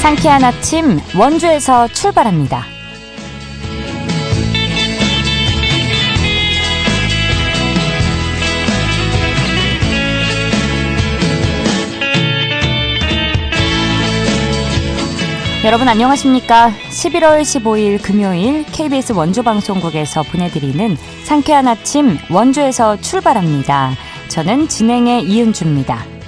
상쾌한 아침 원주에서 출발합니다. 여러분 안녕하십니까? 11월 15일 금요일 KBS 원주방송국에서 보내드리는 상쾌한 아침 원주에서 출발합니다. 저는 진행의 이은주입니다.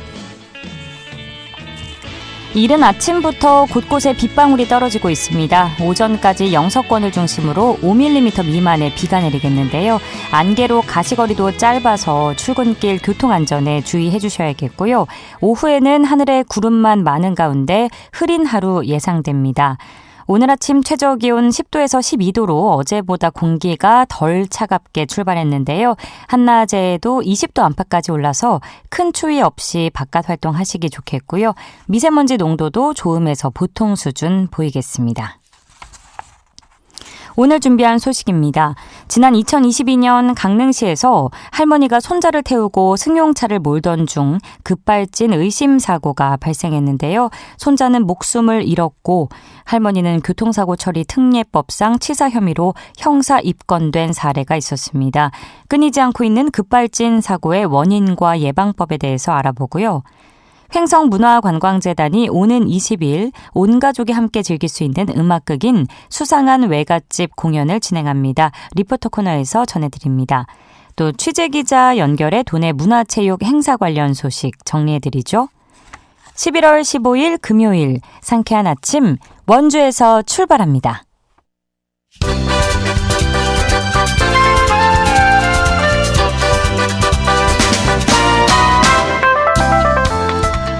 이른 아침부터 곳곳에 빗방울이 떨어지고 있습니다. 오전까지 영서권을 중심으로 5mm 미만의 비가 내리겠는데요. 안개로 가시거리도 짧아서 출근길 교통안전에 주의해 주셔야겠고요. 오후에는 하늘에 구름만 많은 가운데 흐린 하루 예상됩니다. 오늘 아침 최저기온 10도에서 12도로 어제보다 공기가 덜 차갑게 출발했는데요. 한낮에도 20도 안팎까지 올라서 큰 추위 없이 바깥 활동하시기 좋겠고요. 미세먼지 농도도 좋음에서 보통 수준 보이겠습니다. 오늘 준비한 소식입니다. 지난 2022년 강릉시에서 할머니가 손자를 태우고 승용차를 몰던 중 급발진 의심사고가 발생했는데요. 손자는 목숨을 잃었고 할머니는 교통사고 처리 특례법상 치사 혐의로 형사 입건된 사례가 있었습니다. 끊이지 않고 있는 급발진 사고의 원인과 예방법에 대해서 알아보고요. 횡성문화관광재단이 오는 20일 온 가족이 함께 즐길 수 있는 음악극인 수상한 외갓집 공연을 진행합니다. 리포터 코너에서 전해드립니다. 또 취재기자 연결해 도내 문화체육 행사 관련 소식 정리해드리죠. 11월 15일 금요일 상쾌한 아침 원주에서 출발합니다.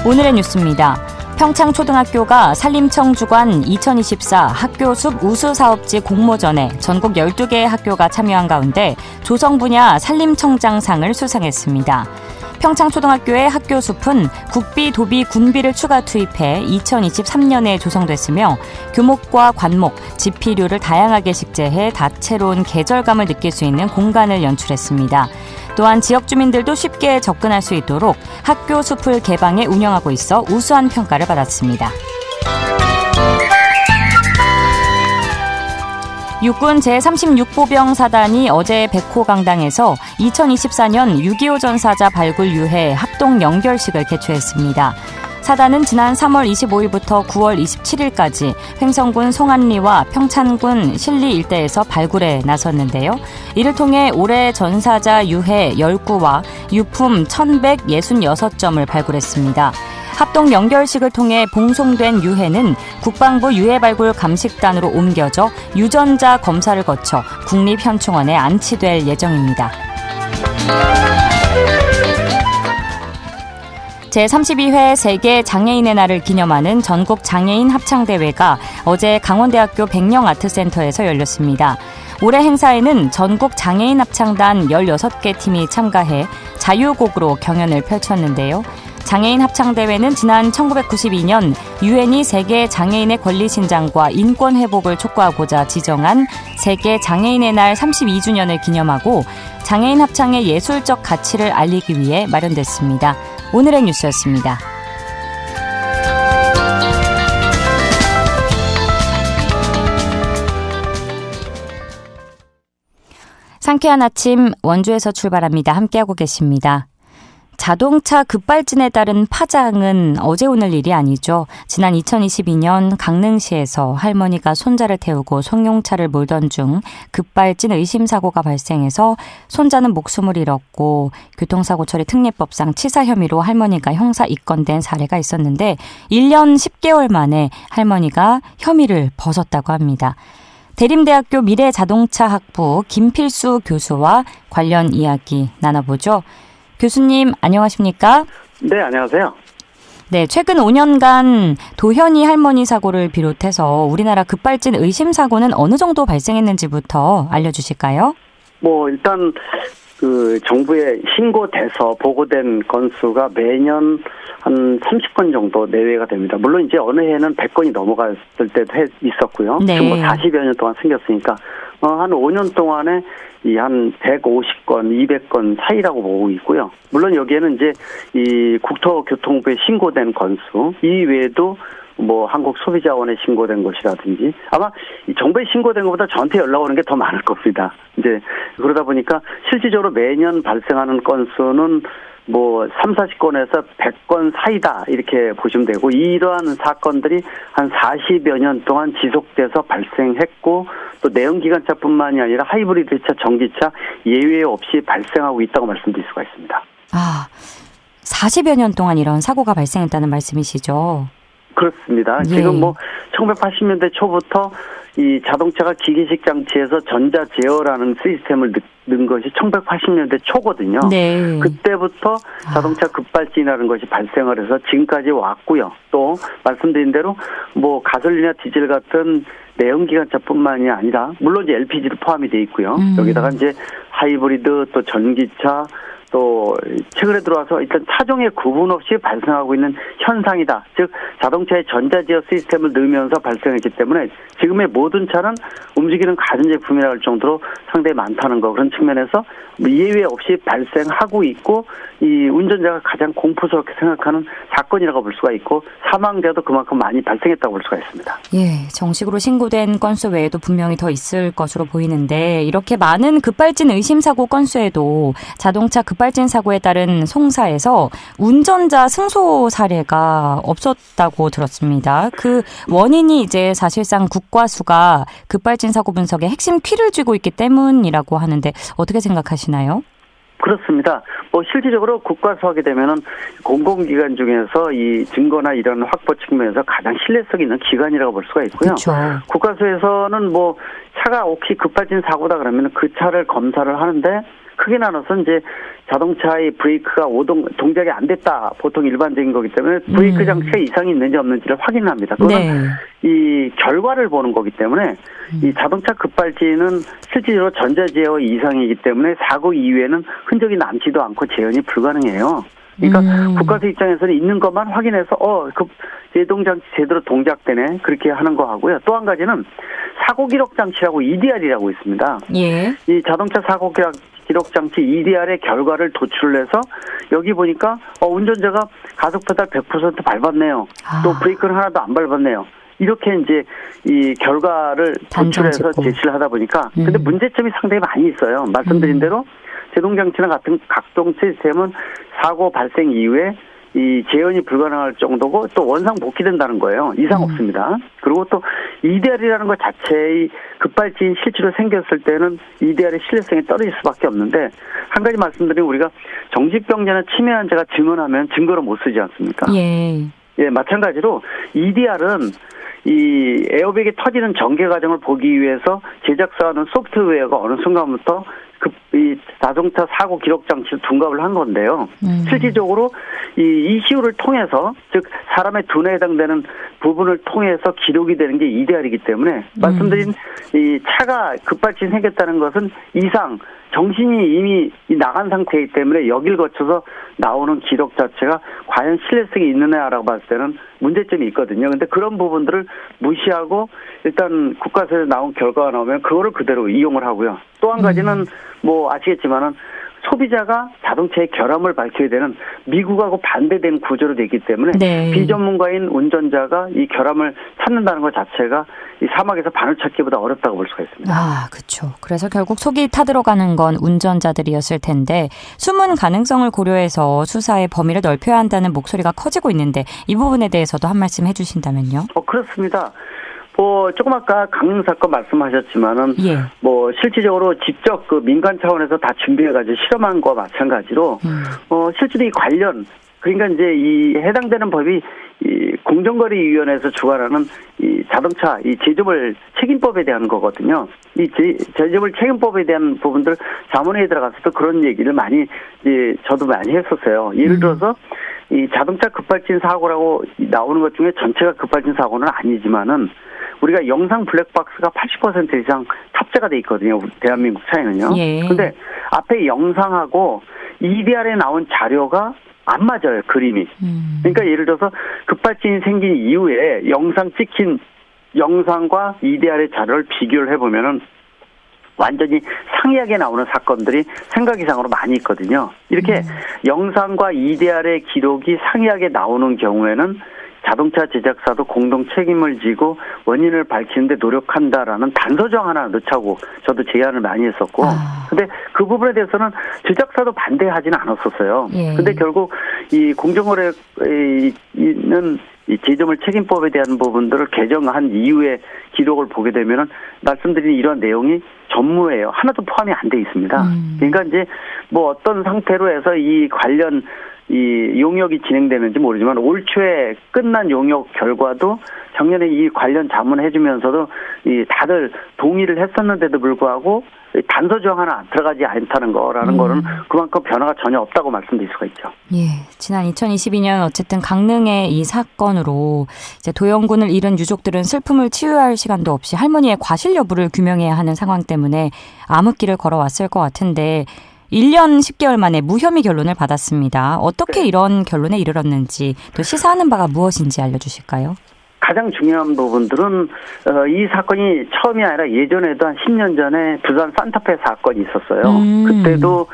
오늘의 뉴스입니다. 평창초등학교가 산림청 주관 2024 학교숲 우수사업지 공모전에 전국 12개의 학교가 참여한 가운데 조성 분야 산림청장상을 수상했습니다. 평창초등학교의 학교숲은 국비, 도비, 군비를 추가 투입해 2023년에 조성됐으며 교목과 관목, 지피류를 다양하게 식재해 다채로운 계절감을 느낄 수 있는 공간을 연출했습니다. 또한 지역 주민들도 쉽게 접근할 수 있도록 학교 숲을 개방해 운영하고 있어 우수한 평가를 받았습니다. 육군 제36보병 사단이 어제 백호강당에서 2024년 6.25 전사자 발굴 유해 합동 연결식을 개최했습니다. 사단은 지난 3월 25일부터 9월 27일까지 횡성군 송안리와 평창군 신리 일대에서 발굴에 나섰는데요. 이를 통해 올해 전사자 유해 10구와 유품 1166점을 발굴했습니다. 합동 연결식을 통해 봉송된 유해는 국방부 유해발굴 감식단으로 옮겨져 유전자 검사를 거쳐 국립현충원에 안치될 예정입니다. 제32회 세계 장애인의 날을 기념하는 전국 장애인 합창대회가 어제 강원대학교 백령아트센터에서 열렸습니다. 올해 행사에는 전국 장애인 합창단 16개 팀이 참가해 자유곡으로 경연을 펼쳤는데요. 장애인 합창대회는 지난 1992년 유엔이 세계 장애인의 권리 신장과 인권 회복을 촉구하고자 지정한 세계 장애인의 날 32주년을 기념하고 장애인 합창의 예술적 가치를 알리기 위해 마련됐습니다. 오늘의 뉴스였습니다. 상쾌한 아침 원주에서 출발합니다. 함께하고 계십니다. 자동차 급발진에 따른 파장은 어제 오늘 일이 아니죠. 지난 2022년 강릉시에서 할머니가 손자를 태우고 승용차를 몰던 중 급발진 의심사고가 발생해서 손자는 목숨을 잃었고 교통사고 처리 특례법상 치사 혐의로 할머니가 형사 입건된 사례가 있었는데 1년 10개월 만에 할머니가 혐의를 벗었다고 합니다. 대림대학교 미래자동차학부 김필수 교수와 관련 이야기 나눠보죠. 교수님 안녕하십니까? 네, 안녕하세요. 네, 최근 5년간 도현이 할머니 사고를 비롯해서 우리나라 급발진 의심 사고는 어느 정도 발생했는지부터 알려주실까요? 일단 정부에 신고돼서 보고된 건수가 매년 한 30건 정도 내외가 됩니다. 물론 이제 어느 해는 100건이 넘어갔을 때도 있었고요. 네. 지금 40여 년 동안 생겼으니까 한 5년 동안에 이 한 150건, 200건 사이라고 보고 있고요. 물론 여기에는 이제 이 국토교통부에 신고된 건수, 이 외에도 뭐 한국소비자원에 신고된 것이라든지 아마 이 정부에 신고된 것보다 저한테 연락 오는 게 더 많을 겁니다. 이제 그러다 보니까 실질적으로 매년 발생하는 건수는 뭐 3, 40건에서 100건 사이다 이렇게 보시면 되고 이러한 사건들이 한 40여 년 동안 지속돼서 발생했고 또 내연기관차뿐만이 아니라 하이브리드차, 전기차 예외 없이 발생하고 있다고 말씀드릴 수가 있습니다. 40여 년 동안 이런 사고가 발생했다는 말씀이시죠? 그렇습니다. 예. 지금 뭐 1980년대 초부터 이 자동차가 기계식 장치에서 전자 제어라는 시스템을 넣은 것이 1980년대 초거든요. 네. 그때부터 자동차 급발진이라는 것이 발생을 해서 지금까지 왔고요. 또 말씀드린 대로 뭐 가솔린이나 디젤 같은 내연기관차뿐만이 아니라 물론 이제 LPG도 포함이 돼 있고요. 여기다가 이제 하이브리드 또 전기차 또 최근에 들어와서 일단 차종의 구분 없이 발생하고 있는 현상이다. 즉 자동차의 전자제어 시스템을 넣으면서 발생했기 때문에 지금의 모든 차는 움직이는 가전제품이라 할 정도로 상당히 많다는 거. 그런 측면에서 예외 없이 발생하고 있고 이 운전자가 가장 공포스럽게 생각하는 사건이라고 볼 수가 있고 사망자도 그만큼 많이 발생했다고 볼 수가 있습니다. 예, 정식으로 신고된 건수 외에도 분명히 더 있을 것으로 보이는데 이렇게 많은 급발진 의심사고 건수에도 자동차 급발진 사고에 따른 송사에서 운전자 승소 사례가 없었다고 들었습니다. 그 원인이 이제 사실상 국과수가 급발진 사고 분석에 핵심 키를 쥐고 있기 때문이라고 하는데 어떻게 생각하시나요? 그렇습니다. 뭐 실질적으로 국과수 하게 되면은 공공기관 중에서 이 증거나 이런 확보 측면에서 가장 신뢰성 있는 기관이라고 볼 수가 있고요. 그렇죠. 국과수에서는 뭐 차가 혹시 급발진 사고다 그러면 그 차를 검사를 하는데 크게 나눠서 이제 자동차의 브레이크가 동작이 안 됐다. 보통 일반적인 거기 때문에 브레이크 장치가 이상이 있는지 없는지를 확인합니다. 그거는 네. 이 결과를 보는 거기 때문에 이 자동차 급발진은 실질적으로 전자제어 이상이기 때문에 사고 이후에는 흔적이 남지도 않고 재현이 불가능해요. 그러니까 국가수 입장에서는 있는 것만 확인해서 그 제동장치 제대로 동작되네 그렇게 하는 거 하고요. 또 한 가지는 사고 기록 장치라고 EDR이라고 있습니다. 예. 이 자동차 사고 기록 장치 EDR의 결과를 도출해서 여기 보니까 운전자가 가속 페달 100% 밟았네요. 또 브레이크는 하나도 안 밟았네요. 이렇게 이제 이 결과를 도출해서 제시를 하다 보니까 근데 문제점이 상당히 많이 있어요. 말씀드린 대로 제동장치나 같은 각종 시스템은 사고 발생 이후에 이 재현이 불가능할 정도고 또 원상 복귀된다는 거예요. 이상 없습니다. 그리고 또 EDR이라는 것 자체의 급발진 실제로 생겼을 때는 EDR의 신뢰성이 떨어질 수밖에 없는데 한 가지 말씀드리면 우리가 정신병자나 치매 환자가 증언하면 증거로 못 쓰지 않습니까? 예, 마찬가지로 EDR은 이 에어백이 터지는 전개 과정을 보기 위해서 제작사하는 소프트웨어가 어느 순간부터 이 자동차 사고 기록 장치를 둔갑을 한 건데요. 실질적으로 이 ECU를 통해서 즉 사람의 두뇌에 해당되는 부분을 통해서 기록이 되는 게 EDR이기 때문에 말씀드린 이 차가 급발진 생겼다는 것은 이상 정신이 이미 나간 상태이기 때문에 여길 거쳐서 나오는 기록 자체가 과연 신뢰성이 있느냐라고 봤을 때는 문제점이 있거든요. 근데 그런 부분들을 무시하고 일단 국가에서 나온 결과가 나오면 그거를 그대로 이용을 하고요. 또 한 가지는 뭐 아시겠지만은 소비자가 자동차의 결함을 밝혀야 되는 미국하고 반대되는 구조로 되어 있기 때문에 비전문가인 운전자가 이 결함을 찾는다는 것 자체가 이 사막에서 바늘 찾기보다 어렵다고 볼 수가 있습니다. 그렇죠. 그래서 결국 속이 타들어가는 건 운전자들이었을 텐데 숨은 가능성을 고려해서 수사의 범위를 넓혀야 한다는 목소리가 커지고 있는데 이 부분에 대해서도 한 말씀 해주신다면요. 그렇습니다. 조금 아까 강릉 사건 말씀하셨지만은, 뭐, 실질적으로 직접 그 민간 차원에서 다 준비해가지고 실험한 거와 마찬가지로, 실제로 이 관련, 그러니까 이제 이 해당되는 법이 이 공정거래위원회에서 주관하는 이 자동차 이 제조물 책임법에 대한 거거든요. 이 제조물 책임법에 대한 부분들 자문회에 들어가서도 그런 얘기를 많이 저도 많이 했었어요. 예를 들어서 이 자동차 급발진 사고라고 나오는 것 중에 전체가 급발진 사고는 아니지만은 우리가 영상 블랙박스가 80% 이상 탑재가 돼 있거든요. 대한민국 차에는요. 근데 앞에 영상하고 EDR에 나온 자료가 안 맞아요, 그림이. 그러니까 예를 들어서 급발진이 생긴 이후에 영상 찍힌 영상과 EDR의 자료를 비교를 해보면은 완전히 상이하게 나오는 사건들이 생각 이상으로 많이 있거든요. 이렇게 영상과 EDR의 기록이 상이하게 나오는 경우에는 자동차 제작사도 공동 책임을 지고 원인을 밝히는데 노력한다라는 단서정 하나 넣자고 저도 제안을 많이 했었고, 근데 그 부분에 대해서는 제작사도 반대하지는 않았었어요. 근데 결국 이 공정거래는 이 제조물 책임법에 대한 부분들을 개정한 이후에 기록을 보게 되면은 말씀드린 이런 내용이 전무예요. 하나도 포함이 안 돼 있습니다. 그러니까 이제 뭐 어떤 상태로 해서 이 관련 이 용역이 진행되는지 모르지만 올 초에 끝난 용역 결과도 작년에 이 관련 자문해주면서도 이 다들 동의를 했었는데도 불구하고 단서조항 하나 들어가지 않다는 거라는 거는 그만큼 변화가 전혀 없다고 말씀드릴 수가 있죠. 예, 지난 2022년 어쨌든 강릉의 이 사건으로 이제 도영군을 잃은 유족들은 슬픔을 치유할 시간도 없이 할머니의 과실 여부를 규명해야 하는 상황 때문에 암흑길을 걸어왔을 것 같은데 1년 10개월 만에 무혐의 결론을 받았습니다. 어떻게 이런 결론에 이르렀는지 또 시사하는 바가 무엇인지 알려주실까요? 가장 중요한 부분들은 이 사건이 처음이 아니라 예전에도 한 10년 전에 부산 산타페 사건이 있었어요. 그때도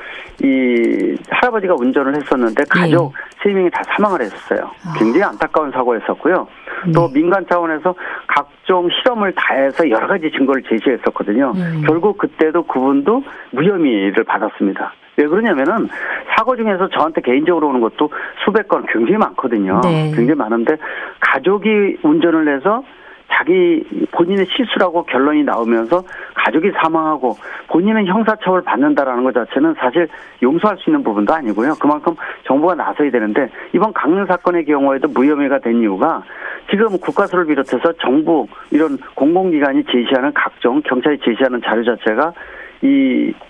이 할아버지가 운전을 했었는데 가족 3명이 다 사망을 했었어요. 굉장히 안타까운 사고였었고요. 또 민간 차원에서 각종 실험을 다해서 여러 가지 증거를 제시했었거든요. 결국 그때도 그분도 무혐의를 받았습니다. 왜 그러냐면은 사고 중에서 저한테 개인적으로 오는 것도 수백 건 굉장히 많거든요. 굉장히 많은데 가족이 운전을 해서 자기 본인의 실수라고 결론이 나오면서 가족이 사망하고 본인은 형사처벌 받는다라는 것 자체는 사실 용서할 수 있는 부분도 아니고요. 그만큼 정부가 나서야 되는데 이번 강릉 사건의 경우에도 무혐의가 된 이유가 지금 국가수를 비롯해서 정부 이런 공공기관이 제시하는 각종 경찰이 제시하는 자료 자체가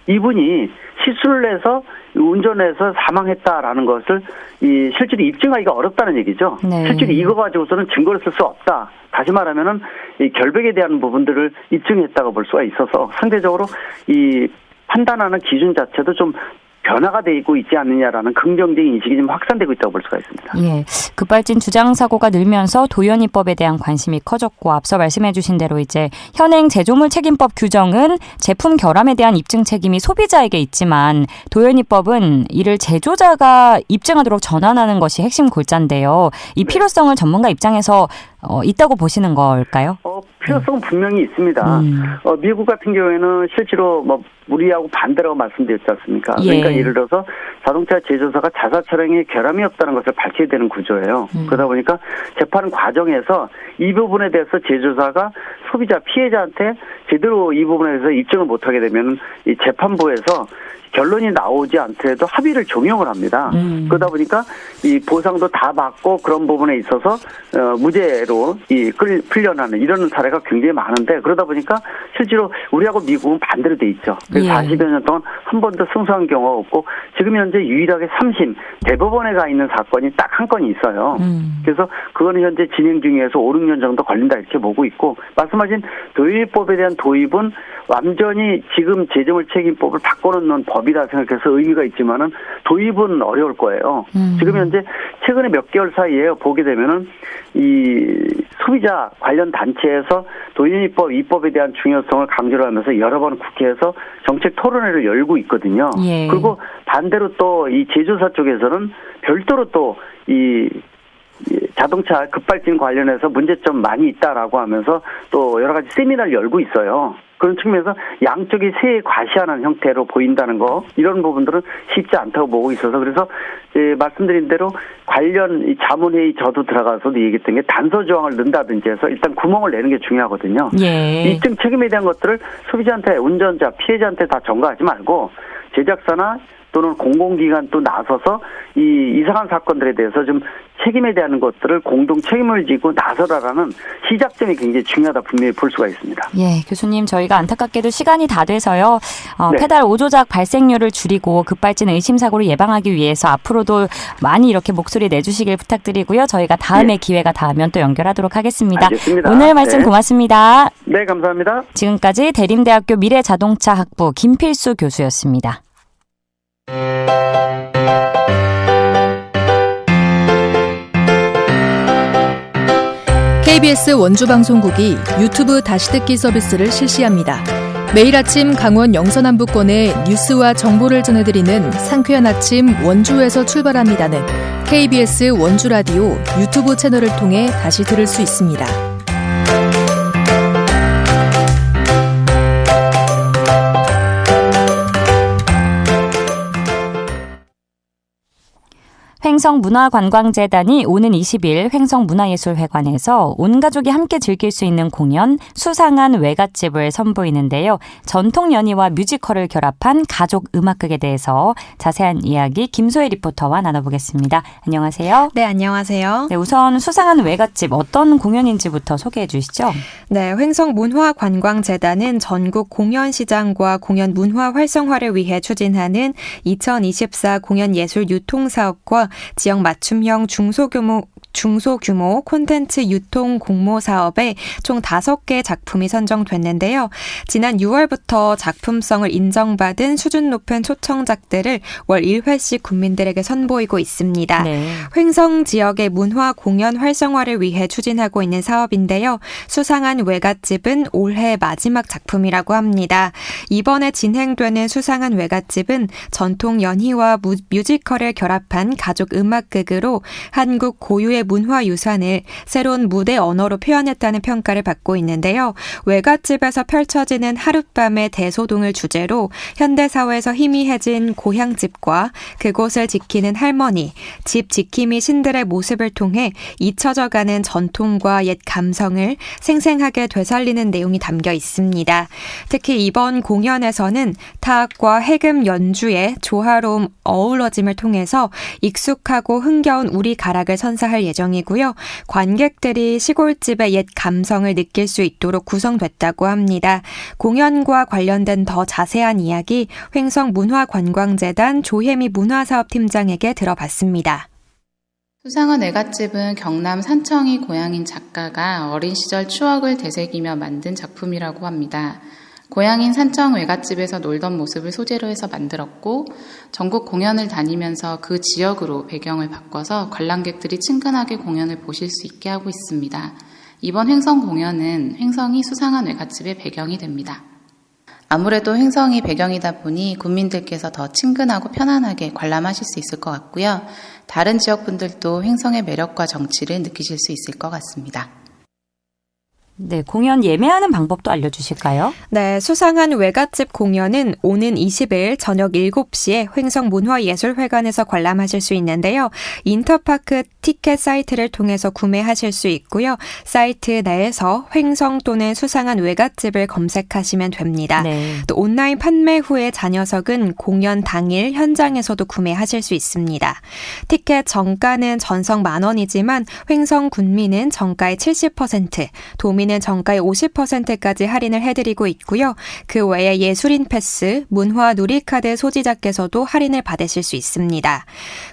이분이 실수를 해서 운전해서 사망했다라는 것을 실제로 입증하기가 어렵다는 얘기죠. 실제로 이거 가지고서는 증거를 쓸 수 없다. 다시 말하면은 이 결백에 대한 부분들을 입증했다고 볼 수가 있어서 상대적으로 이 판단하는 기준 자체도 좀 변화가 되고 있지 않느냐라는 긍정적인 인식이 좀 확산되고 있다고 볼 수가 있습니다. 예, 급발진 주장 사고가 늘면서 도연이법에 대한 관심이 커졌고 앞서 말씀해 주신 대로 이제 현행 제조물 책임법 규정은 제품 결함에 대한 입증 책임이 소비자에게 있지만 도연이법은 이를 제조자가 입증하도록 전환하는 것이 핵심 골자인데요. 이 필요성을 전문가 입장에서 있다고 보시는 걸까요? 필요성은 분명히 있습니다. 미국 같은 경우에는 실제로 뭐 우리하고 반대라고 말씀드렸지 않습니까? 그러니까 예를 들어서 자동차 제조사가 자사 차량에 결함이 없다는 것을 밝혀야 되는 구조예요. 그러다 보니까 재판 과정에서 이 부분에 대해서 제조사가 소비자 피해자한테 제대로 이 부분에 대해서 입증을 못하게 되면 이 재판부에서 결론이 나오지 않더라도 합의를 종용을 합니다. 그러다 보니까 이 보상도 다 받고 그런 부분에 있어서 무죄로 풀려나는 이런 사례가 굉장히 많은데 그러다 보니까 실제로 우리하고 미국은 반대로 돼 있죠. 그래서 40여 년 동안 한 번도 승소한 경우가 없고 지금 현재 유일하게 3심 대법원에 가 있는 사건이 딱 한 건이 있어요. 그래서 그거는 현재 진행 중에서 5, 6년 정도 걸린다 이렇게 보고 있고 말씀하신 도입법에 대한 도입은 완전히 지금 제조물 책임법을 바꿔놓는 법이다 생각해서 의미가 있지만은 도입은 어려울 거예요. 지금 현재 최근에 몇 개월 사이에 보게 되면은 이 소비자 관련 단체에서 도입법 입법에 대한 중요성을 강조를 하면서 여러 번 국회에서 정책 토론회를 열고 있거든요. 그리고 반대로 또 이 제조사 쪽에서는 별도로 또 이 자동차 급발진 관련해서 문제점 많이 있다라고 하면서 또 여러 가지 세미나를 열고 있어요. 그런 측면에서 양쪽이 세에 과시하는 형태로 보인다는 거 이런 부분들은 쉽지 않다고 보고 있어서 그래서 말씀드린 대로 관련 이 자문회의 저도 들어가서도 얘기했던 게 단서 조항을 넣는다든지 해서 일단 구멍을 내는 게 중요하거든요. 입증 책임에 대한 것들을 소비자한테 운전자 피해자한테 다 전가하지 말고 제작사나 또는 공공기관 또 나서서 이 이상한 사건들에 대해서 좀 책임에 대한 것들을 공동 책임을 지고 나서라라는 시작점이 굉장히 중요하다 분명히 볼 수가 있습니다. 예, 교수님 저희가 안타깝게도 시간이 다 돼서요. 페달 오조작 발생률을 줄이고 급발진 의심사고를 예방하기 위해서 앞으로도 많이 이렇게 목소리 내주시길 부탁드리고요. 저희가 다음에 기회가 닿으면 또 연결하도록 하겠습니다. 알겠습니다. 오늘 말씀 고맙습니다. 네, 감사합니다. 지금까지 대림대학교 미래자동차학부 김필수 교수였습니다. KBS 원주방송국이 유튜브 다시 듣기 서비스를 실시합니다. 매일 아침 강원 영서남부권의 뉴스와 정보를 전해드리는 상쾌한 아침 원주에서 출발합니다는 KBS 원주 라디오 유튜브 채널을 통해 다시 들을 수 있습니다. 횡성문화관광재단이 오는 20일 횡성문화예술회관에서 온 가족이 함께 즐길 수 있는 공연 수상한 외갓집을 선보이는데요. 전통 연희와 뮤지컬을 결합한 가족 음악극에 대해서 자세한 이야기 김소혜 리포터와 나눠보겠습니다. 안녕하세요. 네, 안녕하세요. 네, 우선 수상한 외갓집 어떤 공연인지부터 소개해 주시죠. 네, 횡성문화관광재단은 전국 공연시장과 공연 문화 활성화를 위해 추진하는 2024 공연예술 유통사업과 지역 맞춤형 중소규모 콘텐츠 유통 공모 사업에 총 5개 작품이 선정됐는데요. 지난 6월부터 작품성을 인정받은 수준 높은 초청작들을 월 1회씩 국민들에게 선보이고 있습니다. 네. 횡성 지역의 문화 공연 활성화를 위해 추진하고 있는 사업인데요. 수상한 외갓집은 올해 마지막 작품이라고 합니다. 이번에 진행되는 수상한 외갓집은 전통 연희와 뮤지컬을 결합한 가족 음악극으로 한국 고유의 문화유산을 새로운 무대 언어로 표현했다는 평가를 받고 있는데요. 외갓집에서 펼쳐지는 하룻밤의 대소동을 주제로 현대사회에서 희미해진 고향집과 그곳을 지키는 할머니, 집 지킴이 신들의 모습을 통해 잊혀져가는 전통과 옛 감성을 생생하게 되살리는 내용이 담겨 있습니다. 특히 이번 공연에서는 타악과 해금 연주의 조화로운 어우러짐을 통해서 익숙하고 흥겨운 우리 가락을 선사할 예정이고요. 관객들이 시골집의 옛 감성을 느낄 수 있도록 구성됐다고 합니다. 공연과 관련된 더 자세한 이야기 횡성문화관광재단 조혜미 문화사업팀장에게 들어봤습니다. 수상한 외갓집은 경남 산청이 고향인 작가가 어린 시절 추억을 되새기며 만든 작품이라고 합니다. 고향인 산청 외갓집에서 놀던 모습을 소재로 해서 만들었고 전국 공연을 다니면서 그 지역으로 배경을 바꿔서 관람객들이 친근하게 공연을 보실 수 있게 하고 있습니다. 이번 횡성 공연은 횡성이 수상한 외갓집의 배경이 됩니다. 아무래도 횡성이 배경이다 보니 국민들께서 더 친근하고 편안하게 관람하실 수 있을 것 같고요. 다른 지역분들도 횡성의 매력과 정치를 느끼실 수 있을 것 같습니다. 네, 공연 예매하는 방법도 알려주실까요? 네, 수상한 외갓집 공연은 오는 20일 저녁 7시에 횡성문화예술회관에서 관람하실 수 있는데요. 인터파크 티켓 사이트를 통해서 구매하실 수 있고요. 사이트 내에서 횡성 또는 수상한 외갓집을 검색하시면 됩니다. 네. 또 온라인 판매 후에 잔여석은 공연 당일 현장에서도 구매하실 수 있습니다. 티켓 정가는 전석 10,000원이지만 횡성 군민은 정가의 70%, 도민은 정가의 50%까지 할인을 해드리고 있고요. 그 외에 예술인 패스, 문화 누리카드 소지자께서도 할인을 받으실 수 있습니다.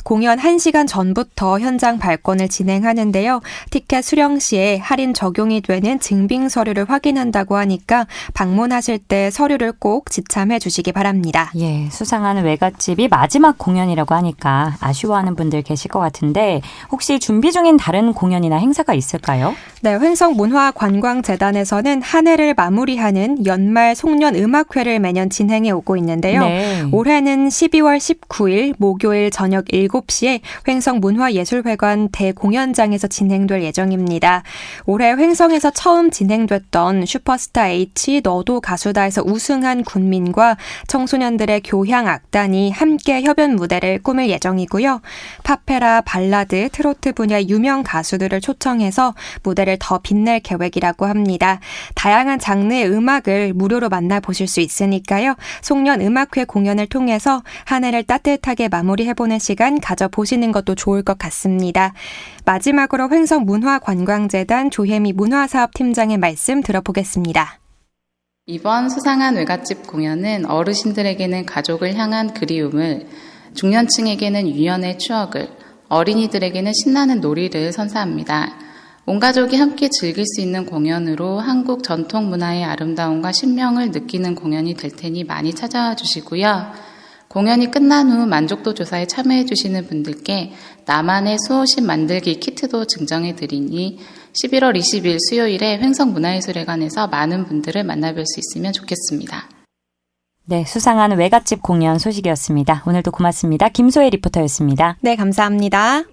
공연 1시간 전부터 현장 발권을 진행하는데요. 티켓 수령 시에 할인 적용이 되는 증빙 서류를 확인한다고 하니까 방문하실 때 서류를 꼭 지참해 주시기 바랍니다. 예, 수상한 외갓집이 마지막 공연이라고 하니까 아쉬워하는 분들 계실 것 같은데 혹시 준비 중인 다른 공연이나 행사가 있을까요? 네, 횡성문화관광재단에서는 한 해를 마무리하는 연말 송년 음악회를 매년 진행해 오고 있는데요. 네. 올해는 12월 19일 목요일 저녁 7시에 횡성문화예술회관 대공연장에서 진행될 예정입니다. 올해 횡성에서 처음 진행됐던 슈퍼스타 H 너도 가수다에서 우승한 군민과 청소년들의 교향 악단이 함께 협연 무대를 꾸밀 예정이고요. 팝페라, 발라드, 트로트 분야의 유명 가수들을 초청해서 무대를 더 빛낼 계획이라고 합니다. 다양한 장르의 음악을 무료로 만나보실 수 있으니까요. 송년 음악회 공연을 통해서 한 해를 따뜻하게 마무리해보는 시간 가져보시는 것도 좋을 것 같습니다. 마지막으로 횡성문화관광재단 조혜미 문화사업팀장의 말씀 들어보겠습니다. 이번 수상한 외갓집 공연은 어르신들에게는 가족을 향한 그리움을, 중년층에게는 유년의 추억을, 어린이들에게는 신나는 놀이를 선사합니다. 온 가족이 함께 즐길 수 있는 공연으로 한국 전통 문화의 아름다움과 신명을 느끼는 공연이 될 테니 많이 찾아와 주시고요. 공연이 끝난 후 만족도 조사에 참여해 주시는 분들께 나만의 수호신 만들기 키트도 증정해 드리니 11월 20일 수요일에 횡성문화예술회관에서 많은 분들을 만나뵐 수 있으면 좋겠습니다. 네, 수상한 외갓집 공연 소식이었습니다. 오늘도 고맙습니다. 김소혜 리포터였습니다. 네, 감사합니다.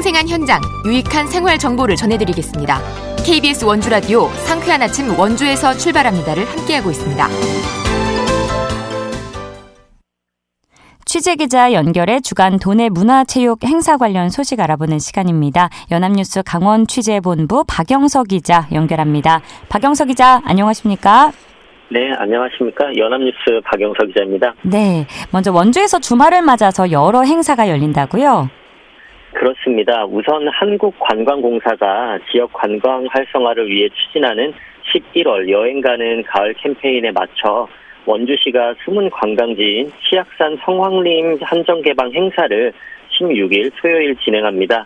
생생한 현장, 유익한 생활 정보를 전해드리겠습니다. KBS 원주라디오 상쾌한 아침 원주에서 출발합니다를 함께하고 있습니다. 취재기자 연결해 주간 도내 문화체육 행사 관련 소식 알아보는 시간입니다. 연합뉴스 강원 취재본부 박영석 기자 연결합니다. 박영석 기자, 안녕하십니까? 네, 안녕하십니까. 연합뉴스 박영석 기자입니다. 네, 먼저 원주에서 주말을 맞아서 여러 행사가 열린다고요? 그렇습니다. 우선 한국관광공사가 지역 관광 활성화를 위해 추진하는 11월 여행 가는 가을 캠페인에 맞춰 원주시가 숨은 관광지인 치악산 성황림 한정개방 행사를 16일 토요일 진행합니다.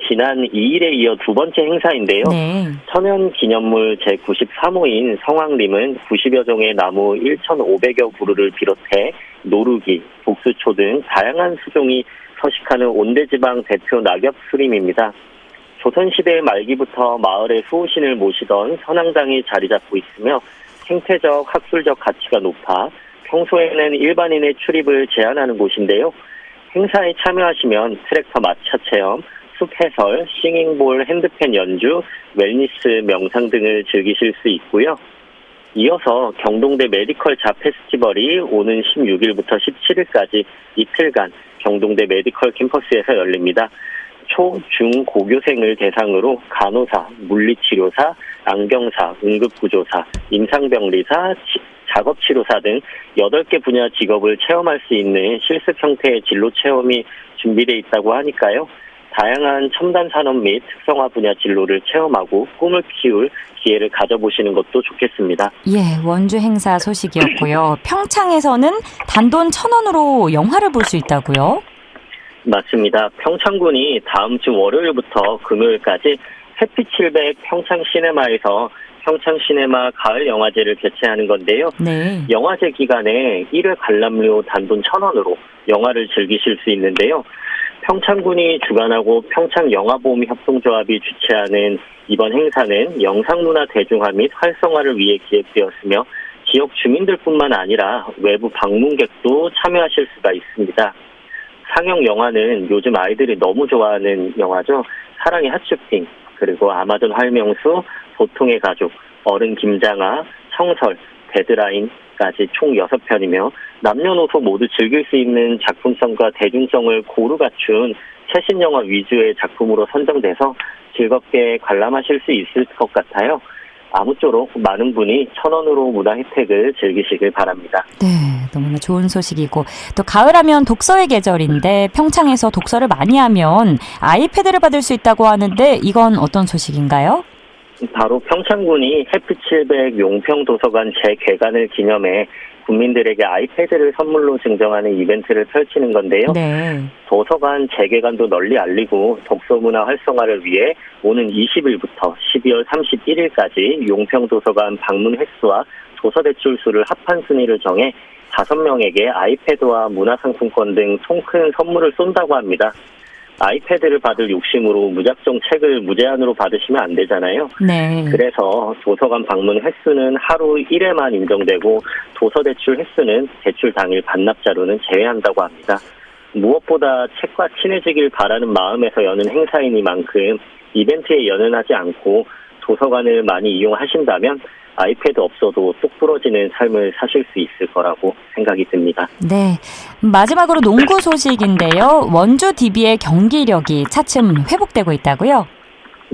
지난 2일에 이어 두 번째 행사인데요. 네. 천연기념물 제93호인 성황림은 90여 종의 나무 1,500여 그루를 비롯해 노루기, 복수초 등 다양한 수종이 서식하는 온대지방 대표 낙엽수림입니다. 조선시대 말기부터 마을에 수호신을 모시던 선왕당이 자리 잡고 있으며 생태적, 학술적 가치가 높아 평소에는 일반인의 출입을 제한하는 곳인데요. 행사에 참여하시면 트랙터 마차 체험, 숲 해설, 싱잉볼, 핸드펜 연주, 웰니스, 명상 등을 즐기실 수 있고요. 이어서 경동대 메디컬 자 페스티벌이 오는 16일부터 17일까지 이틀간 경동대 메디컬 캠퍼스에서 열립니다. 초, 중, 고교생을 대상으로 간호사, 물리치료사, 안경사, 응급구조사, 임상병리사, 작업치료사 등 8개 분야 직업을 체험할 수 있는 실습 형태의 진로 체험이 준비되어 있다고 하니까요. 다양한 첨단 산업 및 특성화 분야 진로를 체험하고 꿈을 키울 기회를 가져보시는 것도 좋겠습니다. 예, 원주 행사 소식이었고요. 평창에서는 단돈 1,000원으로 영화를 볼 수 있다고요? 맞습니다. 평창군이 다음 주 월요일부터 금요일까지 해피칠백 평창시네마에서 평창시네마 가을 영화제를 개최하는 건데요. 네. 영화제 기간에 1회 관람료 단돈 1,000원으로 영화를 즐기실 수 있는데요. 평창군이 주관하고 평창영화보험협동조합이 주최하는 이번 행사는 영상문화 대중화 및 활성화를 위해 기획되었으며 지역 주민들뿐만 아니라 외부 방문객도 참여하실 수가 있습니다. 상영 영화는 요즘 아이들이 너무 좋아하는 영화죠. 사랑의 핫쇼핑, 그리고 아마존 활명수, 보통의 가족, 어른 김장아, 청설, 데드라인까지 총 6편이며 남녀노소 모두 즐길 수 있는 작품성과 대중성을 고루 갖춘 최신 영화 위주의 작품으로 선정돼서 즐겁게 관람하실 수 있을 것 같아요. 아무쪼록 많은 분이 1,000원으로 문화 혜택을 즐기시길 바랍니다. 네, 너무나 좋은 소식이고 또 가을하면 독서의 계절인데 평창에서 독서를 많이 하면 아이패드를 받을 수 있다고 하는데 이건 어떤 소식인가요? 바로 평창군이 해피칠백 용평도서관 재개관을 기념해 국민들에게 아이패드를 선물로 증정하는 이벤트를 펼치는 건데요. 네. 도서관 재개관도 널리 알리고 독서문화 활성화를 위해 오는 20일부터 12월 31일까지 용평도서관 방문 횟수와 도서대출 수를 합한 순위를 정해 5명에게 아이패드와 문화상품권 등 통 큰 선물을 쏜다고 합니다. 아이패드를 받을 욕심으로 무작정 책을 무제한으로 받으시면 안 되잖아요. 네. 그래서 도서관 방문 횟수는 하루 1회만 인정되고 도서대출 횟수는 대출 당일 반납자로는 제외한다고 합니다. 무엇보다 책과 친해지길 바라는 마음에서 여는 행사이니만큼 이벤트에 연연하지 않고 도서관을 많이 이용하신다면 아이패드 없어도 뚝 부러지는 삶을 사실 수 있을 거라고 생각이 듭니다. 네, 마지막으로 농구 소식인데요. 원주 DB의 경기력이 차츰 회복되고 있다고요?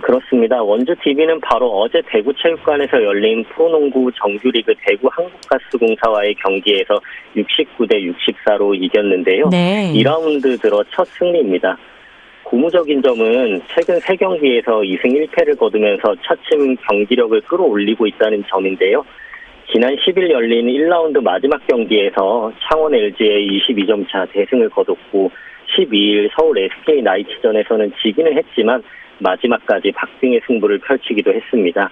그렇습니다. 원주 DB는 바로 어제 대구체육관에서 열린 프로농구 정규리그 대구 한국가스공사와의 경기에서 69대 64로 이겼는데요. 네. 2라운드 들어 첫 승리입니다. 고무적인 점은 최근 3경기에서 2승 1패를 거두면서 차츰 경기력을 끌어올리고 있다는 점인데요. 지난 10일 열린 1라운드 마지막 경기에서 창원 LG의 22점 차 대승을 거뒀고 12일 서울 SK 나이츠전에서는 지기는 했지만 마지막까지 박빙의 승부를 펼치기도 했습니다.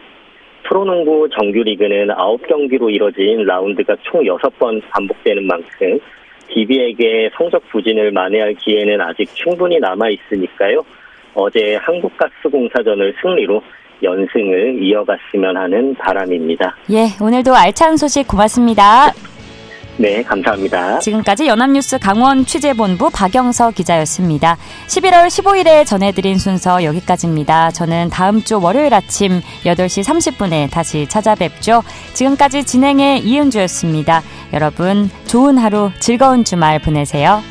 프로농구 정규리그는 9경기로 이뤄진 라운드가 총 6번 반복되는 만큼 DB에게 성적 부진을 만회할 기회는 아직 충분히 남아있으니까요. 어제 한국가스공사전을 승리로 연승을 이어갔으면 하는 바람입니다. 예, 오늘도 알찬 소식 고맙습니다. 네, 감사합니다. 지금까지 연합뉴스 강원 취재본부 박영서 기자였습니다. 11월 15일에 전해드린 순서 여기까지입니다. 저는 다음 주 월요일 아침 8시 30분에 다시 찾아뵙죠. 지금까지 진행의 이은주였습니다. 여러분, 좋은 하루, 즐거운 주말 보내세요.